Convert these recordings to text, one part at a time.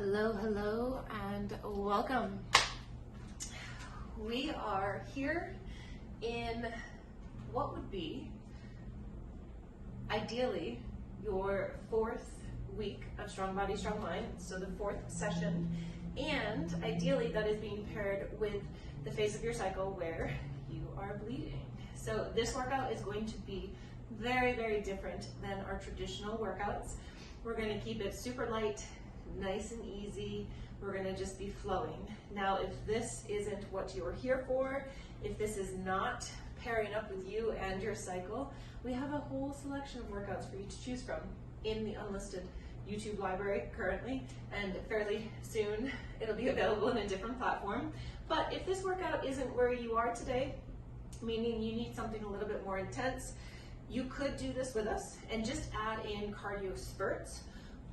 Hello, hello, and welcome. We are here in what would be, ideally, your fourth week of Strong Body, Strong Mind, so the fourth session, and ideally that is being paired with the phase of your cycle where you are bleeding. So this workout is going to be very, very different than our traditional workouts. We're going to keep it super light, nice and easy. We're going to just be flowing. Now, if this isn't what you're here for, if this is not pairing up with you and your cycle, we have a whole selection of workouts for you to choose from in the unlisted YouTube library currently, and fairly soon it'll be available in a different platform. But if this workout isn't where you are today, meaning you need something a little bit more intense, you could do this with us and just add in cardio spurts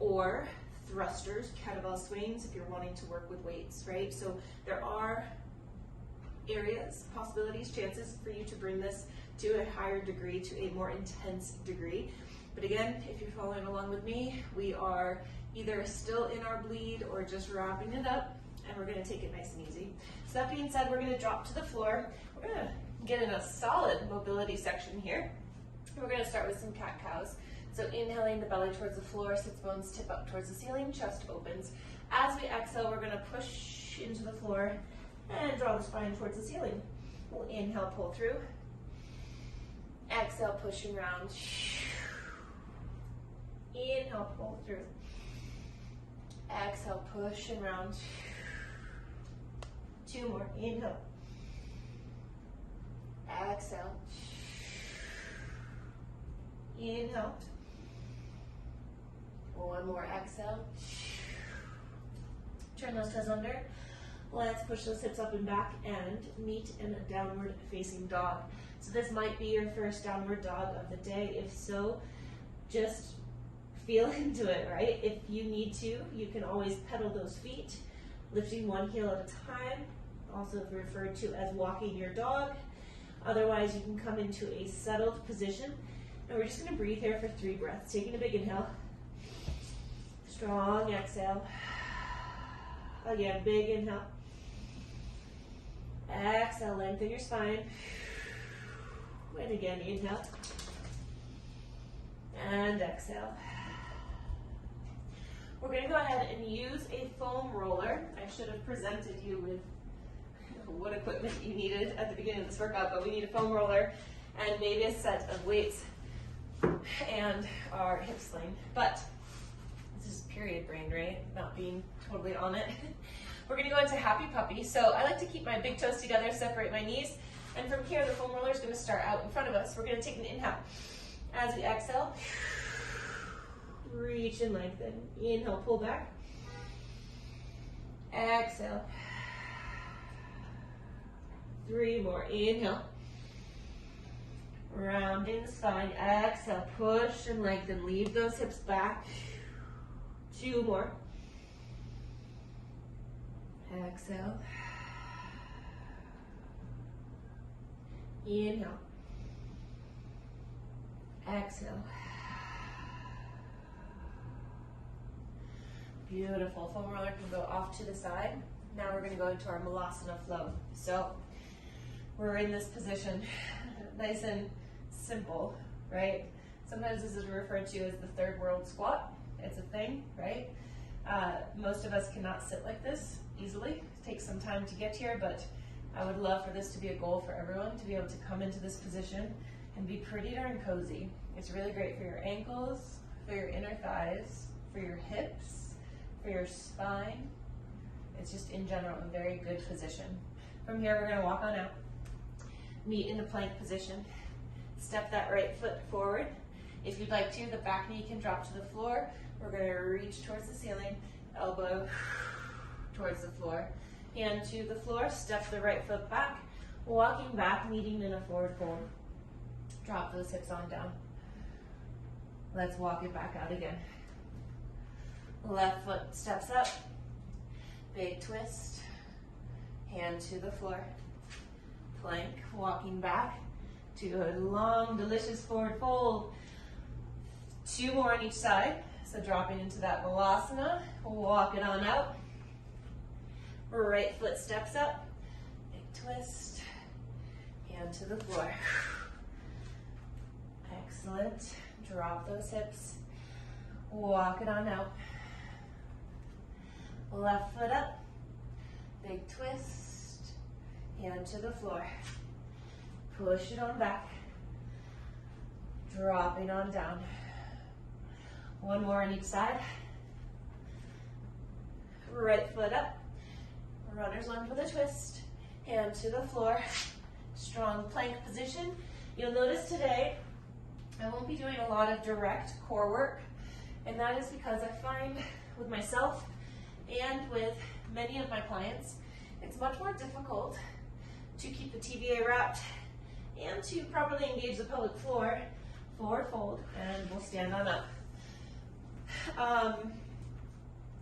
or thrusters, kettlebell swings if you're wanting to work with weights, right? So there are areas, possibilities, chances for you to bring this to a higher degree, to a more intense degree. But again, if you're following along with me, we are either still in our bleed or just wrapping it up, and we're going to take it nice and easy. So that being said, we're going to drop to the floor. We're going to get in a solid mobility section here. We're going to start with some cat-cows. So inhaling, the belly towards the floor, sits bones tip up towards the ceiling, chest opens. As we exhale, we're going to push into the floor and draw the spine towards the ceiling. We'll inhale, pull through. Exhale, pushing round. Inhale, pull through. Exhale, push and round. Two more. Inhale. Exhale. Inhale. One more. Exhale. Turn those toes under. Let's push those hips up and back and meet in a downward facing dog. So this might be your first downward dog of the day. If so, just feel into it, right? If you need to, you can always pedal those feet, lifting one heel at a time, also referred to as walking your dog. Otherwise, you can come into a settled position. And we're just going to breathe here for 3 breaths. Taking a big inhale. Strong exhale. Again, big inhale. Exhale, lengthen your spine. And again, inhale. And exhale. We're going to go ahead and use a foam roller. I should have presented you with what equipment you needed at the beginning of this workout, but we need a foam roller and maybe a set of weights and our hip sling. But this is period brain, right? Not being totally on it. We're going to go into happy puppy. So I like to keep my big toes together, separate my knees, and from here the foam roller is going to start out in front of us. We're going to take an inhale. As we exhale, reach and lengthen. Inhale, pull back. Exhale. 3 more. Inhale. Rounding the spine. Exhale, push and lengthen. Leave those hips back. 2 more. Exhale. Inhale. Exhale. Beautiful. Foam roller can go off to the side. Now we're going to go into our Malasana Flow. So we're in this position, nice and simple, right? Sometimes this is referred to as the third world squat. It's a thing, right? Most of us cannot sit like this easily. It takes some time to get here, but I would love for this to be a goal for everyone, to be able to come into this position and be pretty darn cozy. It's really great for your ankles, for your inner thighs, for your hips, for your spine. It's just in general a very good position. From here, we're going to walk on out, meet in the plank position. Step that right foot forward. If you'd like to, the back knee can drop to the floor. We're going to reach towards the ceiling, elbow towards the floor. Hand to the floor, step the right foot back, walking back, meeting in a forward fold. Drop those hips on down. Let's walk it back out again. Left foot steps up, big twist, hand to the floor. Plank, walking back to a long, delicious forward fold. 2 more on each side. So dropping into that Malasana, walk it on out. Right foot steps up, big twist, hand to the floor. Excellent. Drop those hips, walk it on out. Left foot up, big twist, hand to the floor. Push it on back, dropping on down. One more on each side. Right foot up, runner's lunge with a twist, hand to the floor. Strong plank position. You'll notice today I won't be doing a lot of direct core work, and that is because I find with myself and with many of my clients, it's much more difficult to keep the TVA wrapped and to properly engage the pelvic floor. Forward fold, and we'll stand on up.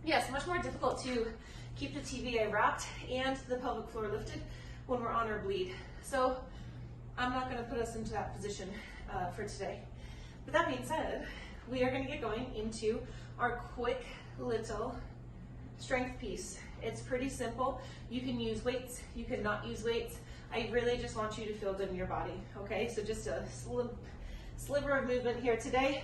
Yes, much more difficult to keep the TVA wrapped and the pelvic floor lifted when we're on our bleed. So I'm not going to put us into that position for today. But that being said, we are going to get going into our quick little strength piece. It's pretty simple. You can use weights, you can not use weights. I really just want you to feel good in your body, okay? So just a sliver of movement here today.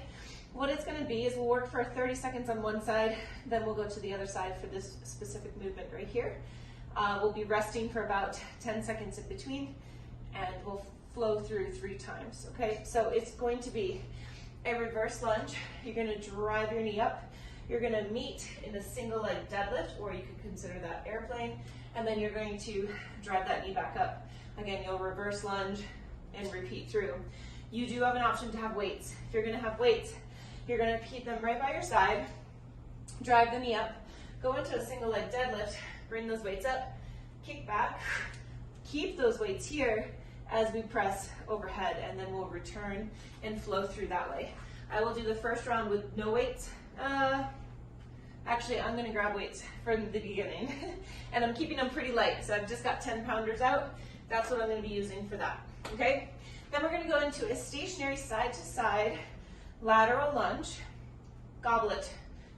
What it's going to be is we'll work for 30 seconds on one side, then we'll go to the other side for this specific movement right here. We'll be resting for about 10 seconds in between, and we'll flow through 3 times, okay? So it's going to be a reverse lunge. You're going to drive your knee up. You're going to meet in a single leg deadlift, or you could consider that airplane, and then you're going to drive that knee back up. Again, you'll reverse lunge and repeat through. You do have an option to have weights. If you're going to have weights, you're going to keep them right by your side, drive the knee up, go into a single leg deadlift, bring those weights up, kick back, keep those weights here as we press overhead, and then we'll return and flow through that way. I will do the first round with no weights. Actually, I'm going to grab weights from the beginning, and I'm keeping them pretty light, so I've just got 10-pounders out. That's what I'm going to be using for that, okay? Then we're going to go into a stationary side-to-side lateral lunge, goblet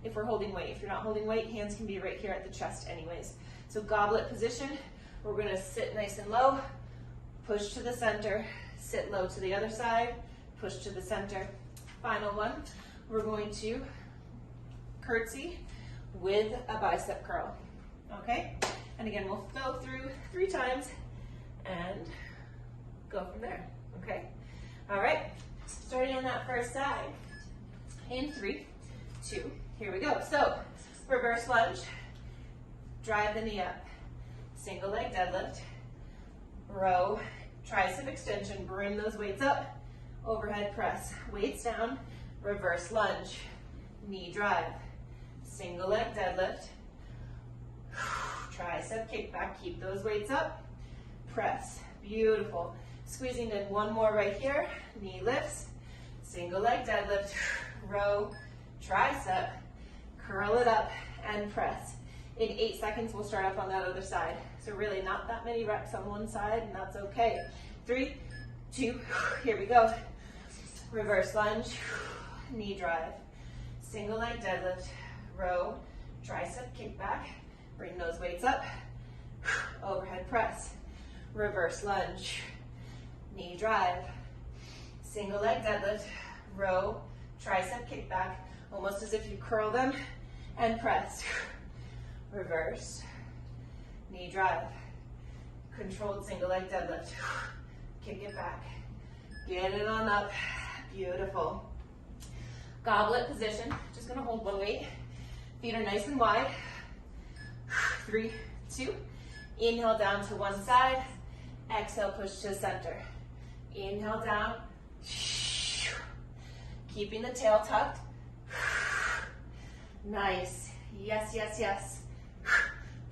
if we're holding weight. If you're not holding weight, hands can be right here at the chest anyways. So goblet position, we're going to sit nice and low, push to the center, sit low to the other side, push to the center. Final one, we're going to curtsy with a bicep curl, okay? And again, we'll go through 3 times and go from there, okay? All right, starting on that first side. In 3, 2, here we go. So, reverse lunge, drive the knee up, single leg deadlift, row, tricep extension, bring those weights up, overhead press, weights down, reverse lunge, knee drive, single leg deadlift, tricep kickback, keep those weights up, press, beautiful. Squeezing in one more right here, knee lifts, single leg deadlift, row, tricep, curl it up and press. In 8 seconds, we'll start up on that other side. So really not that many reps on one side, and that's okay. 3, 2, here we go. Reverse lunge, knee drive, single leg deadlift, row, tricep kickback, bring those weights up, overhead press, reverse lunge, knee drive, single leg deadlift, row, tricep kickback, almost as if you curl them and press, reverse, knee drive, controlled single leg deadlift, kick it back, get it on up, beautiful. Goblet position, just gonna hold one weight, feet are nice and wide, 3, 2, inhale down to one side, exhale push to the center, inhale down, keeping the tail tucked, nice, yes, yes, yes,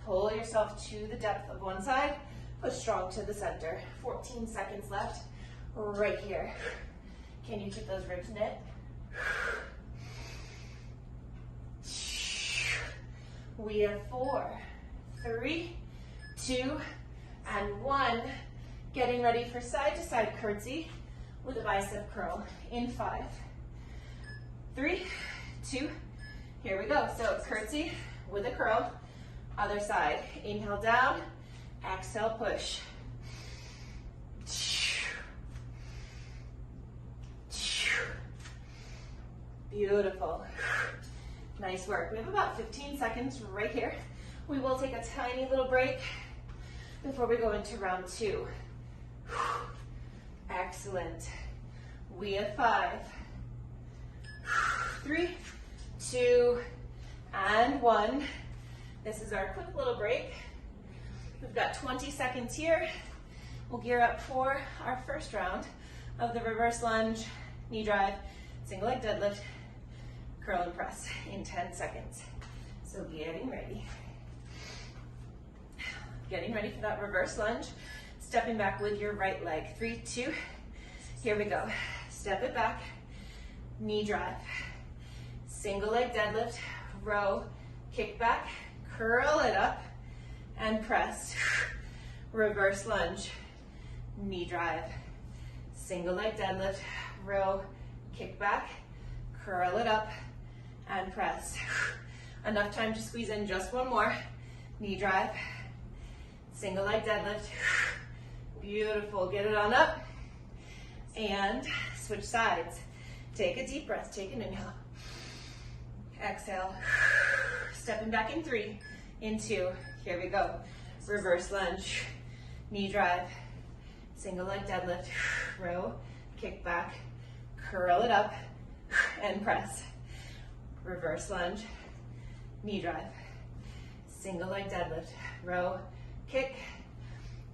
pull yourself to the depth of one side, push strong to the center, 14 seconds left, right here, can you keep those ribs knit? We have 4, 3, 2, and 1. Getting ready for side to side curtsy with a bicep curl in 5, 3, 2, Here we go. So curtsy with a curl. Other side. Inhale down. Exhale, push. Beautiful. Nice work. We have about 15 seconds right here. We will take a tiny little break before we go into round 2. Excellent. We have 5, 3, 2, and 1. This is our quick little break. We've got 20 seconds here. We'll gear up for our first round of the reverse lunge, knee drive, single leg deadlift, curl and press in 10 seconds. So getting ready. Getting ready for that reverse lunge. Stepping back with your right leg. 3, 2, here we go. Step it back, knee drive, single leg deadlift, row, kick back, curl it up, and press. Reverse lunge, knee drive, single leg deadlift, row, kick back, curl it up, and press. Enough time to squeeze in just one more. Knee drive, single leg deadlift. Beautiful, get it on up. And switch sides. Take a deep breath, take an inhale. Exhale. Stepping back in 3, in 2, here we go. Reverse lunge, knee drive, single leg deadlift, row, kick back, curl it up, and press. Reverse lunge, knee drive, single leg deadlift, row, kick,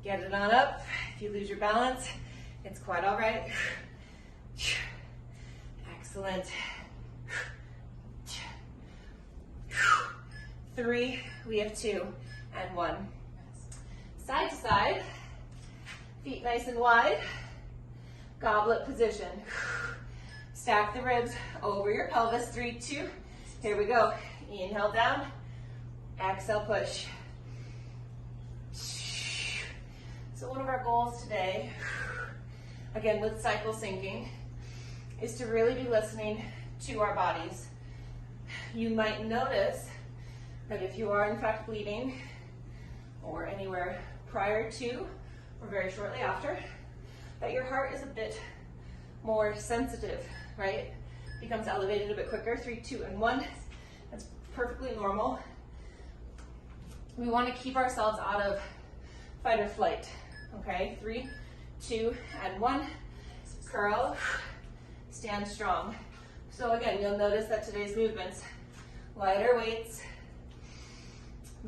get it on up. If you lose your balance, it's quite all right. Excellent. 3, we have 2, and 1. Side to side, feet nice and wide, goblet position. Stack the ribs over your pelvis, 3, 2, here we go. Inhale down, exhale push. So one of our goals today, again with cycle syncing, is to really be listening to our bodies. You might notice that if you are in fact bleeding, or anywhere prior to or very shortly after, that your heart is a bit more sensitive, right? Becomes elevated a bit quicker. 3, 2, and 1. That's perfectly normal. We want to keep ourselves out of fight or flight, okay? 3, 2, and 1. Curl, stand strong. So again, you'll notice that today's movements, lighter weights,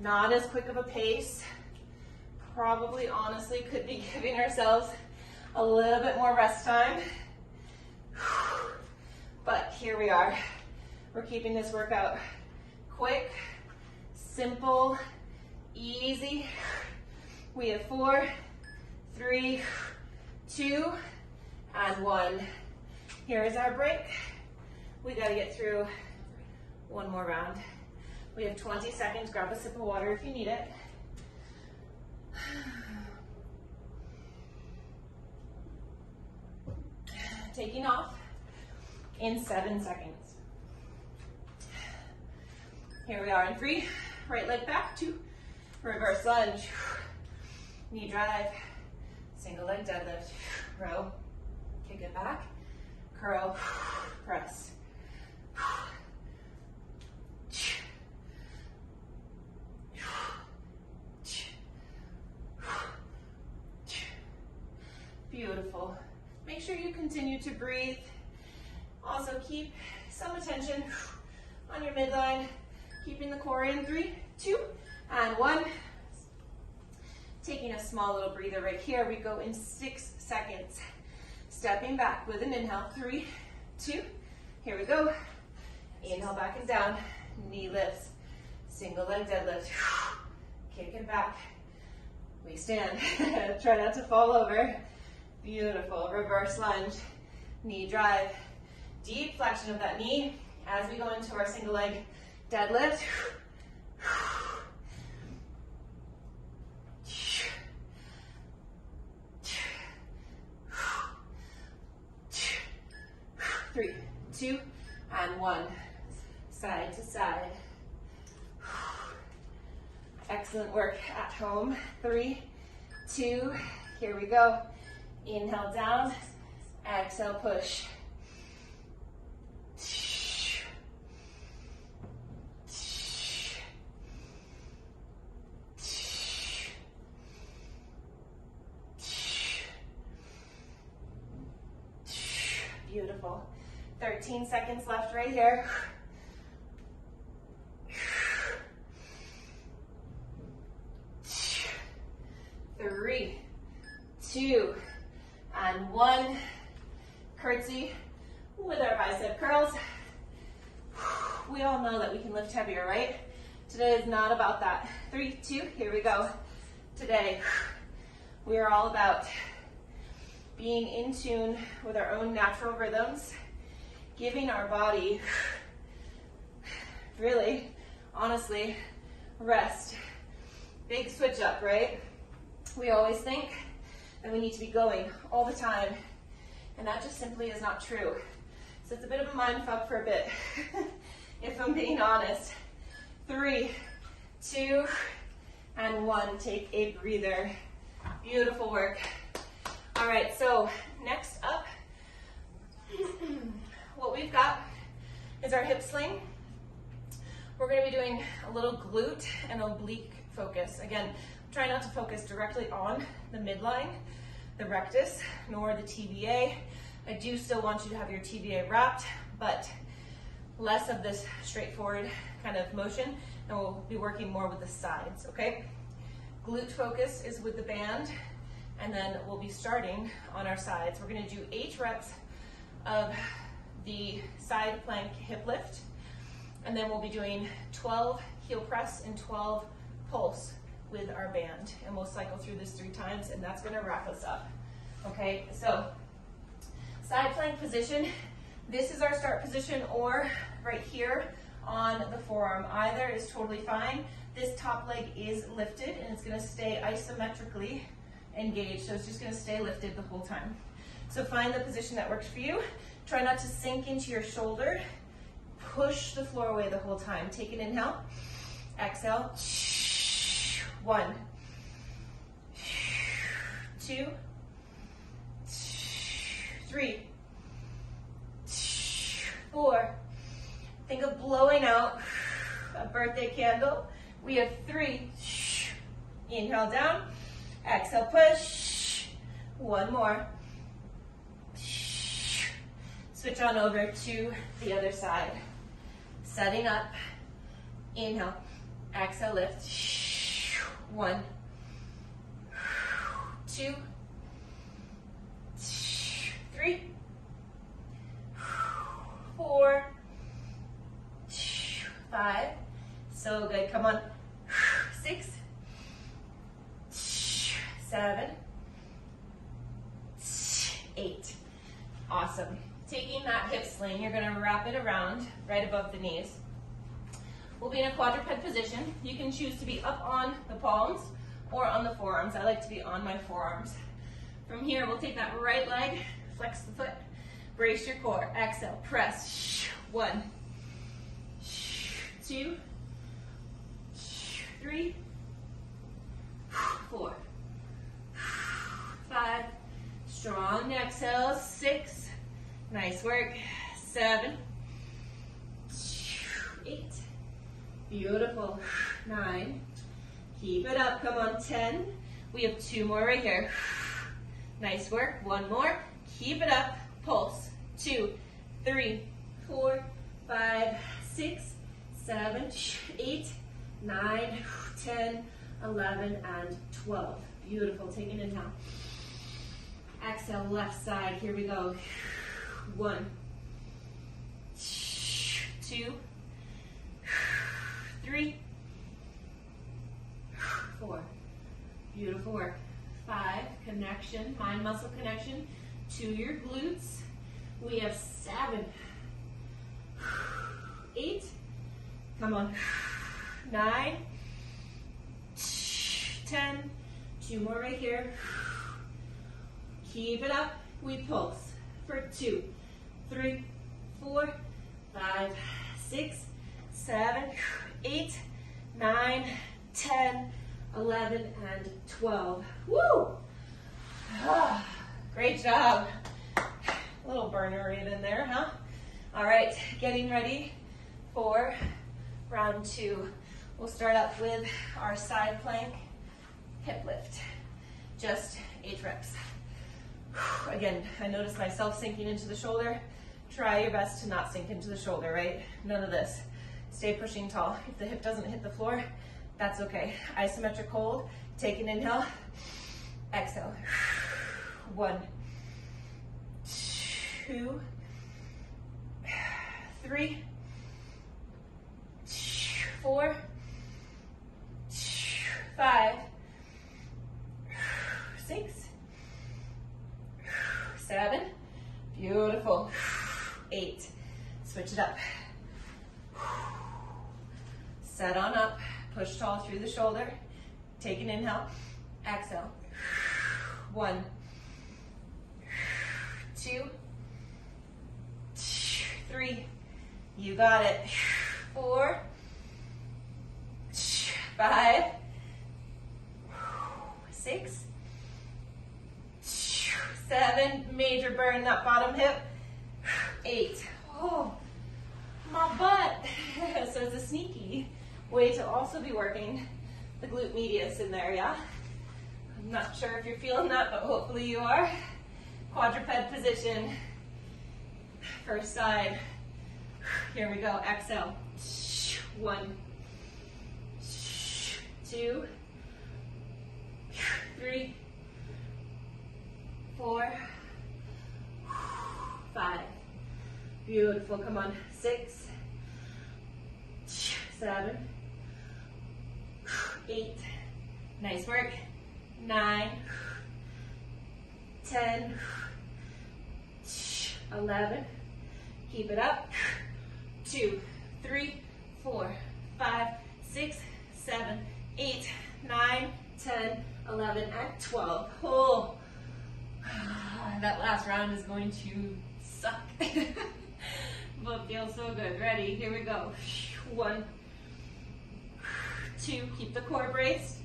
not as quick of a pace, probably honestly could be giving ourselves a little bit more rest time. But here we are. We're keeping this workout quick, simple, easy. We have 4, 3, 2, and 1. Here is our break. We gotta get through one more round. We have 20 seconds. Grab a sip of water if you need it. Taking off in 7 seconds. Here we are in 3, right leg back, 2, reverse lunge, knee drive, single leg deadlift, row, kick it back, curl, press. Beautiful. Make sure you continue to breathe. Also keep some attention on your midline, keeping the core in. 3, 2, and 1. Taking a small little breather right here. We go in 6 seconds. Stepping back with an inhale. 3, 2, here we go. Inhale back and down. Knee lifts. Single leg deadlift. Kick it back. We stand. Try not to fall over. Beautiful. Reverse lunge. Knee drive. Deep flexion of that knee as we go into our single leg deadlift. Three, 2, and 1. Side to side. Excellent work at home. 3, 2, here we go. Inhale down, exhale push. Beautiful. 13 seconds left right here. 3, 2, and 1. Curtsy with our bicep curls. We all know that we can lift heavier, right? Today is not about that. 3, 2, here we go. Today, we are all about being in tune with our own natural rhythms, giving our body, really, honestly, rest. Big switch up, right? We always think that we need to be going all the time, and that just simply is not true. So it's a bit of a mind fuck for a bit, if I'm being honest. 3, 2, and 1. Take a breather. Beautiful work. All right, so next up, what we've got is our hip sling. We're going to be doing a little glute and oblique focus. Again, try not to focus directly on the midline, the rectus, nor the TVA. I do still want you to have your TVA wrapped, but less of this straightforward kind of motion, and we'll be working more with the sides, okay? Glute focus is with the band, and then we'll be starting on our sides. We're gonna do 8 reps of the side plank hip lift, and then we'll be doing 12 heel press and 12 pulse with our band. And we'll cycle through this 3 times, and that's gonna wrap us up. Okay, so side plank position. This is our start position, or right here on the forearm. Either is totally fine. This top leg is lifted, and it's gonna stay isometrically engaged, so it's just going to stay lifted the whole time. So find the position that works for you. Try not to sink into your shoulder. Push the floor away the whole time. Take an inhale, exhale. 1, 2, 3, 4. Think of blowing out a birthday candle. We have 3. Inhale down. Exhale, push. 1 more. Switch on over to the other side. Setting up. Inhale. Exhale, lift. 1, 2, 3, 4, 5. So good. Come on. 6, 7, 8. Awesome. Taking that hip sling, you're going to wrap it around right above the knees. We'll be in a quadruped position. You can choose to be up on the palms or on the forearms. I like to be on my forearms. From here, we'll take that right leg, flex the foot, brace your core. Exhale, press. 1, 2, 3, 4, 5, strong exhale, 6, nice work, 7, 8, beautiful, 9, keep it up, come on, 10, we have 2 more right here, nice work, 1 more, keep it up, pulse, 2, 3, 4, 5, 6, 7, 8, 9, 10, 11, and 12. Beautiful, take an inhale. Exhale, left side, here we go. 1, 2, 3, 4. Beautiful work. 5, connection, mind-muscle connection to your glutes. We have 7, 8, come on, 9, 10, 2 more right here. Keep it up, we pulse for 2, 3, 4, 5, 6, 7, 8, 9, 10, 11, and 12. Woo! Ah, great job. A little burner right in there, huh? All right, getting ready for round 2. We'll start up with our side plank hip lift. Just 8 reps. Again, I noticed myself sinking into the shoulder. Try your best to not sink into the shoulder, right? None of this. Stay pushing tall. If the hip doesn't hit the floor, that's okay. Isometric hold. Take an inhale. Exhale. 1, 2, 3, 4, 5, 6, 7. Beautiful. 8. Switch it up. Set on up. Push tall through the shoulder. Take an inhale. Exhale. 1, 2, 3. You got it. 4, 5, 6, 7. Major burn that bottom hip. 8. Oh, my butt. So it's a sneaky way to also be working the glute medius in there, yeah? I'm not sure if you're feeling that, but hopefully you are. Quadruped position. First side. Here we go. Exhale. 1, 2, 3, 4, 5. Beautiful. Come on. 6, 7, 8. Nice work. 9, 10, 11. Keep it up. 2, 3, 4, 5, 6, 7, 8, 9, 10, 11, and 12. Oh, that last round is going to suck, but feels so good. Ready? Here we go. 1, 2. Keep the core braced.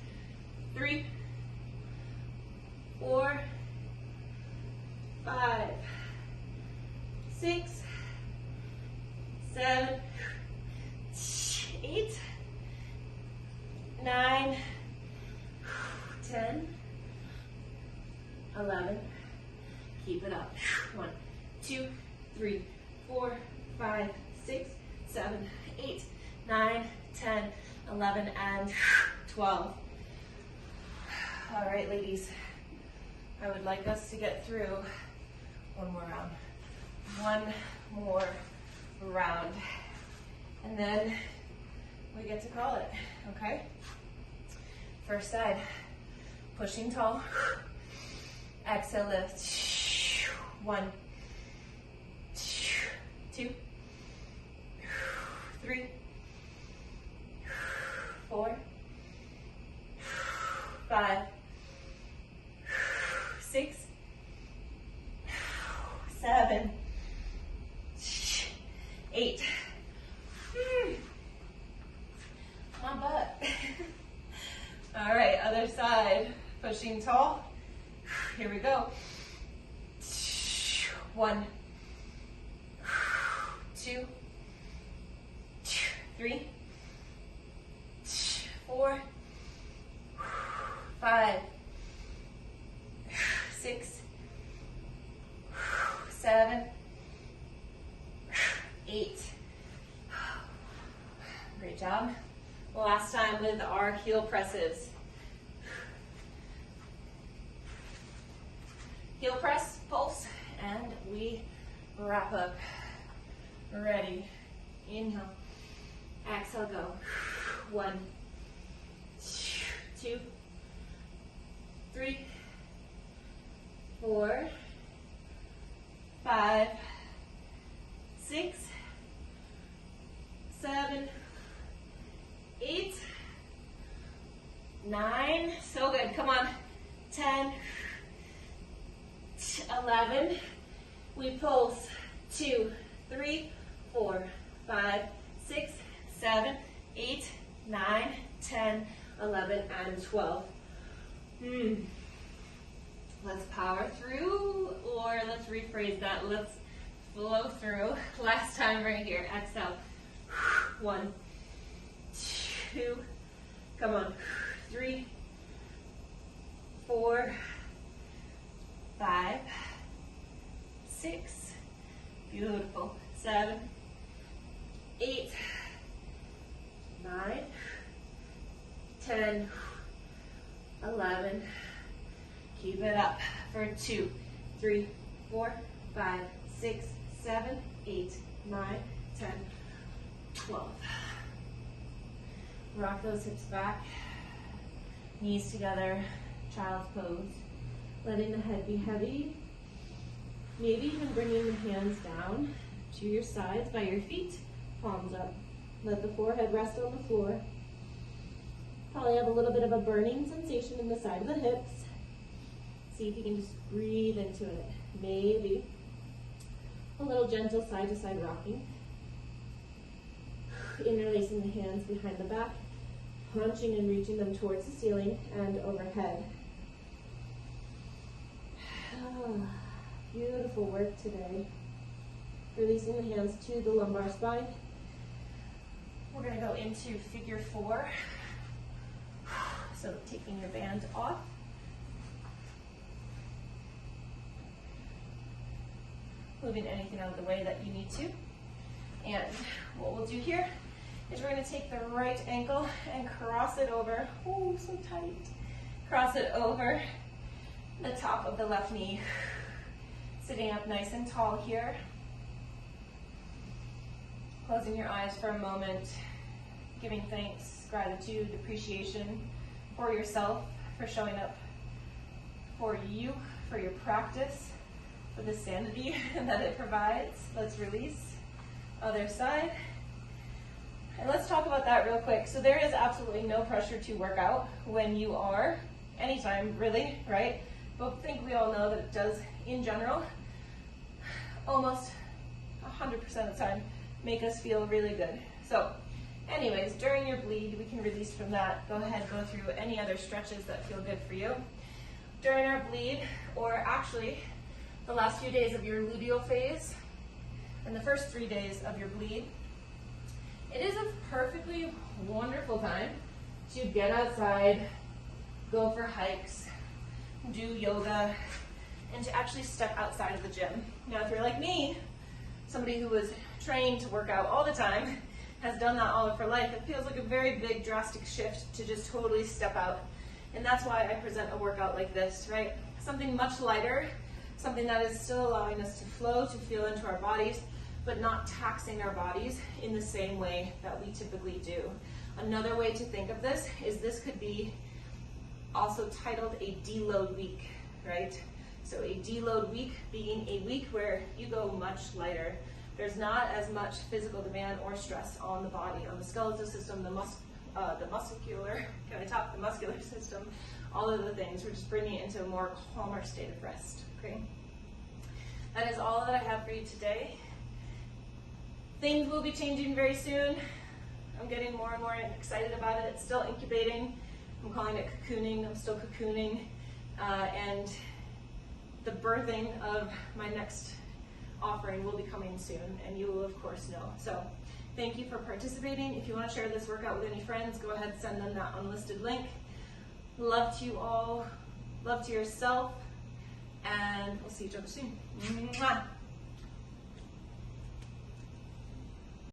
3, 4, 5, 6, 7, 8, 9, 10, 11. Keep it up. 1, 2, 3, 4, 5, 6, 7, 8, 9, 10, 11, and 12. All right, ladies. I would like us to get through one more round. One more round. And then we get to call it, okay? First side. Pushing tall. Exhale, lift. 1, 2, 3, 4, 5, 6, 7, 8. My butt. All right, other side. Pushing tall. Here we go. 1, 2, 3, 4, 5, 6, 7, 8. Great job. Last time with our heel presses. Heel press, pulse, and we wrap up. Ready. Inhale. Exhale, go. 1, 2, 3, 4, 5, 6, 7, 8, 9. So good. Come on. 10, 11. We pulse. 2, 3, 4, 5, 6, 7, 8, 9, 10, 11, and 12. Let's power through, or let's rephrase that. Let's flow through. Last time right here. Exhale. 1, 2, come on. 3, 4, 5, 6, beautiful. 7, 8, 9, 10, 11. Keep it up for 2, 3, 4, 5, 6, 7, 8, 9, 10, 12. Rock those hips back, knees together, child's pose. Letting the head be heavy. Maybe even bringing the hands down to your sides by your feet, palms up. Let the forehead rest on the floor. Probably have a little bit of a burning sensation in the side of the hips. See if you can just breathe into it. Maybe a little gentle side to side rocking. Interlacing the hands behind the back, punching and reaching them towards the ceiling and overhead. Beautiful work today. Releasing the hands to the lumbar spine. We're going to go into figure 4. So taking your band off. Moving anything out of the way that you need to. And what we'll do here is we're going to take the right ankle and cross it over. Oh, so tight. Cross it over the top of the left knee. Sitting up nice and tall here. Closing your eyes for a moment. Giving thanks, gratitude, appreciation for yourself, for showing up for you, for your practice, for the sanity that it provides. Let's release. Other side. And let's talk about that real quick. So there is absolutely no pressure to work out when you are, anytime really, right? But I think we all know that it does, in general, almost 100% of the time, make us feel really good. So anyways, during your bleed, we can release from that. Go ahead, go through any other stretches that feel good for you. During our bleed, or actually the last few days of your luteal phase, and the first 3 days of your bleed, it is a perfectly wonderful time to get outside, go for hikes, do yoga, and to actually step outside of the gym. Now, if you're like me, somebody who was trained to work out all the time, has done that all of her life, it feels like a very big, drastic shift to just totally step out. And that's why I present a workout like this, right? Something much lighter, something that is still allowing us to flow, to feel into our bodies, but not taxing our bodies in the same way that we typically do. Another way to think of this is this could be also titled a deload week, right? So a deload week being a week where you go much lighter. There's not as much physical demand or stress on the body, on the skeletal system, the muscular, can I talk? The muscular system, all of the things. We're just bringing it into a more calmer state of rest, okay? That is all that I have for you today. Things will be changing very soon. I'm getting more and more excited about it. It's still incubating. I'm calling it cocooning. I'm still cocooning. And the birthing of my next offering will be coming soon, and you will of course know. So thank you for participating. If you want to share this workout with any friends, go ahead and send them that unlisted link. Love to you all. Love to yourself. And we'll see each other soon. Mwah.